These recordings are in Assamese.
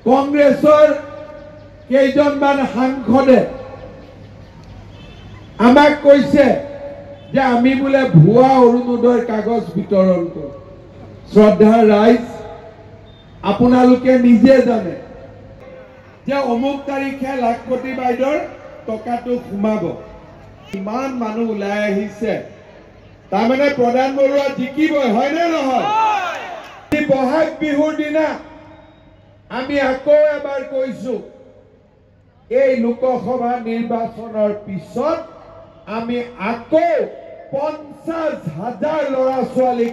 কংগ্ৰেছৰ কেইজনমান সাংসদে আমাক কৈছে যে আমি বোলে ভুৱা অৰুণোদয়ৰ কাগজ বিতৰণ কৰোঁ। শ্ৰদ্ধাৰ ৰাইজ, আপোনালোকে নিজে জানে যে অমুক তাৰিখে লাখপতি বাইদেউৰ টকাটো সোমাব। ইমান মানুহ ওলাই আহিছে, তাৰমানে প্ৰধান বৰুৱা জিকিবই, হয়নে নহয়? বহাগ বিহুৰ দিনা আমি আকৌ এবাৰ কৈছো, এই লোকসভা নিৰ্বাচনৰ পিছত আমি আকৌ 50,000 ল'ৰা ছোৱালীক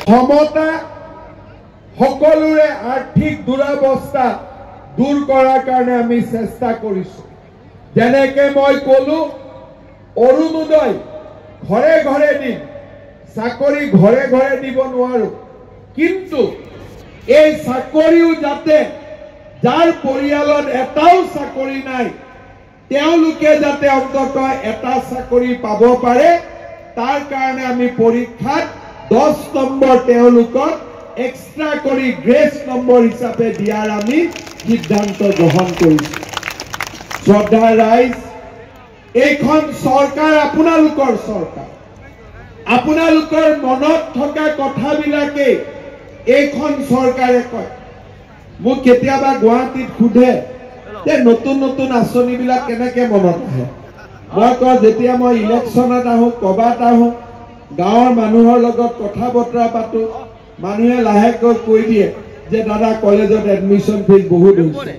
সমতা, সকলোৰে আৰ্থিক দুৰৱস্থা দূৰ কৰাৰ কাৰণে আমি চেষ্টা কৰিছো। যেনেকে মই কলো, অৰুণোদয় ঘৰে ঘৰে দিম, চাকৰি ঘৰে ঘৰে দিব নোৱাৰো, কিন্তু এই চাকৰিও যাতে যাৰ পৰিয়ালত এটাও চাকৰি নাই তেওঁলোকে যাতে অন্তত এটা চাকৰি পাব পাৰে, তাৰ কাৰণে আমি পৰীক্ষাত 10 নম্বৰ তেওঁলোকক এক্সট্ৰা কৰি গ্ৰেছ নম্বৰ হিচাপে দিয়াৰ আমি সিদ্ধান্ত গ্ৰহণ কৰিছো। শ্ৰদ্ধাৰ ৰাইজ, এইখন চৰকাৰ আপোনালোকৰ চৰকাৰ, আপোনালোকৰ মনত থকা কথাবিলাকে এইখন চৰকাৰে কয়। মোক কেতিয়াবা গুৱাহাটীত সোধে যে নতুন নতুন আঁচনিবিলাক কেনেকে মনত আহে। মই কওঁ, যেতিয়া মই ইলেকশ্যনত আহোঁ, ক'ৰবাত আহোঁ, গাঁৱৰ মানুহৰ লগত কথা বতৰা পাতো, মানুহে লাহেকৈ কৈ দিয়ে যে দাদা কলেজত এডমিশ্যন ফিজ বহুত হৈছে।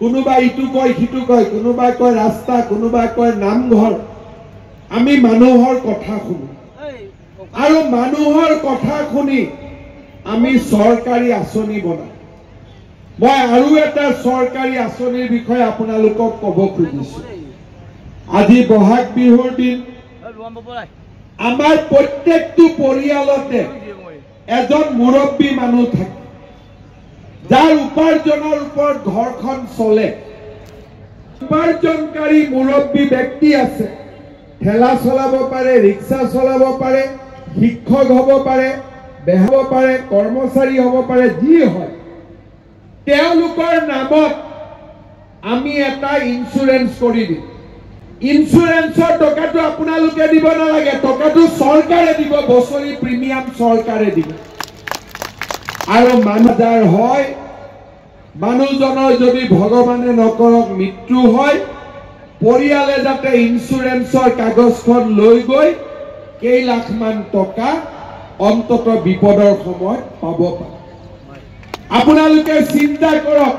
কোনোবাই ইটো কয় সিটো কয়, কোনোবাই কয় ৰাস্তা, কোনোবাই কয় নামঘৰ। আমি মানুহৰ কথা শুনো আৰু মানুহৰ কথা শুনি আমি চৰকাৰী আঁচনি বনাওঁ। মই আৰু এটা চৰকাৰী আঁচনিৰ বিষয়ে আপোনালোকক ক'ব খুজিছো। আজি বহাগ বিহুৰ দিন আমাৰ প্ৰত্যেকটো পৰিয়ালতে এজন মুৰব্বী মানুহ থাকে, যাৰ উপাৰ্জনৰ ওপৰত ঘৰখন চলে। উপাৰ্জনকাৰী মুৰব্বী ব্যক্তি আছে, ঠেলা চলাব পাৰে, ৰিক্সা চলাব পাৰে, শিক্ষক হ'ব পাৰে, বেহাব পাৰে, কৰ্মচাৰী হ'ব পাৰে, যি হয়, তেওঁলোকৰ নামত আমি এটা ইন্সুৰেন্স কৰি দিম। ইন্সুৰেন্সৰ টকাটো আপোনালোকে দিব নালাগে, টকাটো চৰকাৰে দিব, বছৰি প্ৰিমিয়াম চৰকাৰে দিব। আৰু মানুহ যাৰ হয়, মানুহজনৰ যদি ভগৱানে নকৰক মৃত্যু হয়, পৰিয়ালে যাতে ইন্সুৰেন্সৰ কাগজখন লৈ গৈ কেইলাখমান টকা অন্তত বিপদৰ সময়ত পাব পাৰে। আপোনালোকে চিন্তা কৰক,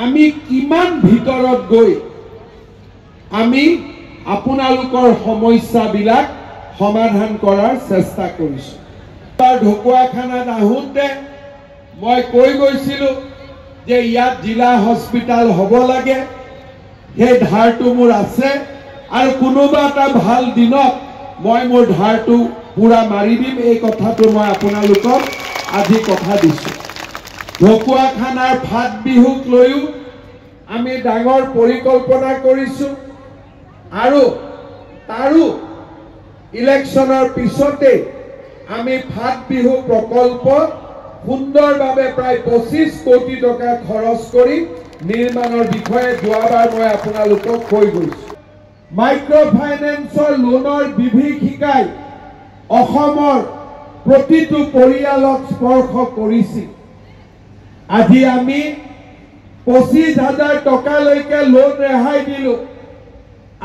আমি কিমান ভিতৰত গৈ আমি আপোনালোকৰ সমস্যাবিলাক সমাধান কৰাৰ চেষ্টা কৰিছো। ঢকুৱাখানাত আহোঁতে মই কৈ গৈছিলো যে ইয়াত জিলা হস্পিটাল হ'ব লাগে, সেই ধাৰটো মোৰ আছে, আৰু কোনোবা এটা ভাল দিনত মই মোৰ ধাৰটো পুৰা মাৰি দিম। এই কথাটো মই আপোনালোকক আজি কথা দিছো। ঢকুৱাখানাৰ ফাট বিহুক লৈও আমি ডাঙৰ পৰিকল্পনা কৰিছো, আৰু তাৰো ইলেকশ্যনৰ পিছতে আমি ফাট বিহু প্ৰকল্প সুন্দৰভাৱে প্ৰায় 25 কোটি টকা খৰচ কৰি নিৰ্মাণৰ বিষয়ে যোৱাবাৰ মই আপোনালোকক কৈ গৈছো। মাইক্ৰ' ফাইনেন্সৰ লোনৰ বিভীষিকাই অসমৰ প্ৰতিটো পৰিয়ালক স্পৰ্শ কৰিছিল। আজি আমি 25,000 টকালৈকে লোন ৰেহাই দিলো,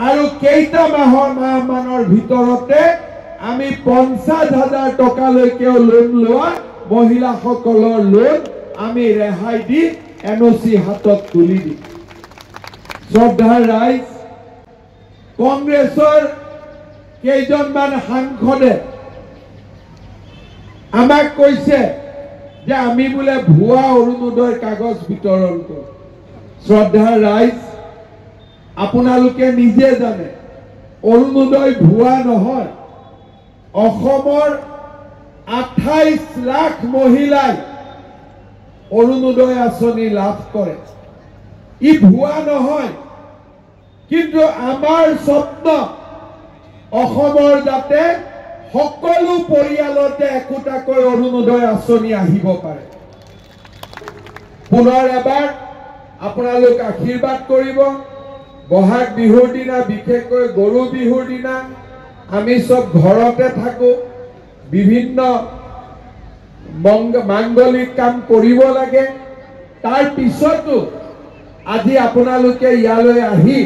আৰু কেইটা মাহমানৰ ভিতৰতে আমি 50,000 টকালৈকেও লোন লোৱা মহিলাসকলৰ লোন আমি ৰেহাই দি NOC হাতত তুলি দিম। শ্ৰদ্ধাৰ ৰাইজ, কংগ্ৰেছৰ কেইজনমান সাংসদে আমাক কৈছে যে আমি বোলে ভুৱা অৰুণোদয়ৰ কাগজ বিতৰণ কৰোঁ। শ্ৰদ্ধাৰ ৰাইজ, আপোনালোকে নিজে জানে অৰুণোদয় ভুৱা নহয়। অসমৰ 28 লাখ মহিলাই অৰুণোদয় আঁচনি লাভ কৰে। ই ভুৱা নহয়, কিন্তু আমাৰ স্বপ্ন অসমৰ যাতে সকলো পৰিয়ালতে একোটাকৈ অৰুণোদয় আঁচনি আহিব পাৰে। পুনৰ এবাৰ আপোনালোক আশীৰ্বাদ কৰিব। বহাগ বিহুৰ দিনা, বিশেষকৈ গৰু বিহুৰ দিনা আমি সব ঘৰতে থাকো, বিভিন্ন মাংগলিক কাম কৰিব লাগে। তাৰ পিছতো আজি আপোনালোকে ইয়ালৈ আহি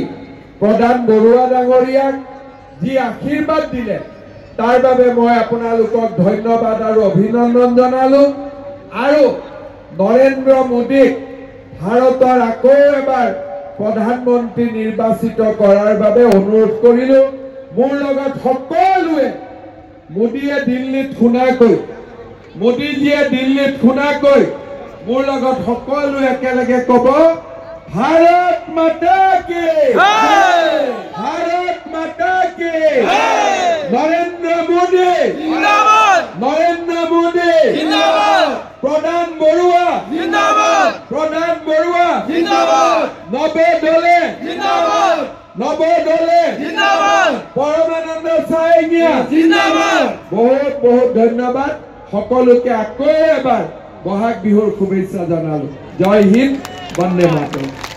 প্ৰধান বৰুৱা ডাঙৰীয়াক যি আশীৰ্বাদ দিলে তাৰ বাবে মই আপোনালোকক ধন্যবাদ আৰু অভিনন্দন জনালো। আৰু নৰেন্দ্ৰ মোদীক ভাৰতৰ আকৌ এবাৰ প্ৰধানমন্ত্ৰী নিৰ্বাচিত কৰাৰ বাবে অনুৰোধ কৰিলো। মোৰ লগত সকলোৱে মোদীয়ে দিল্লীত শুনাকৈ মোৰ লগত সকলোৱে একেলগে ক'ব, ভাৰত মাতা কি ভাৰত মাতা কি নৰেন্দ্ৰ মোদী জিন্দাবাদ নৰেন্দ্ৰ মোদী জিন্দাবাদ প্ৰধান বৰুৱা জিন্দাবাদ প্ৰধান বৰুৱা জিন্দাবাদ নৱদলে জিন্দাবাদ নৱদলে জিন্দাবাদ পৰমানন্দ সাইনিয়া জিন্দাবাদ। বহুত বহুত ধন্যবাদ। সকলোকে আকৌ এবাৰ বহাগ বিহুৰ শুভেচ্ছা জনালো। জয় হিন্দ, বন্দে মাতৰম।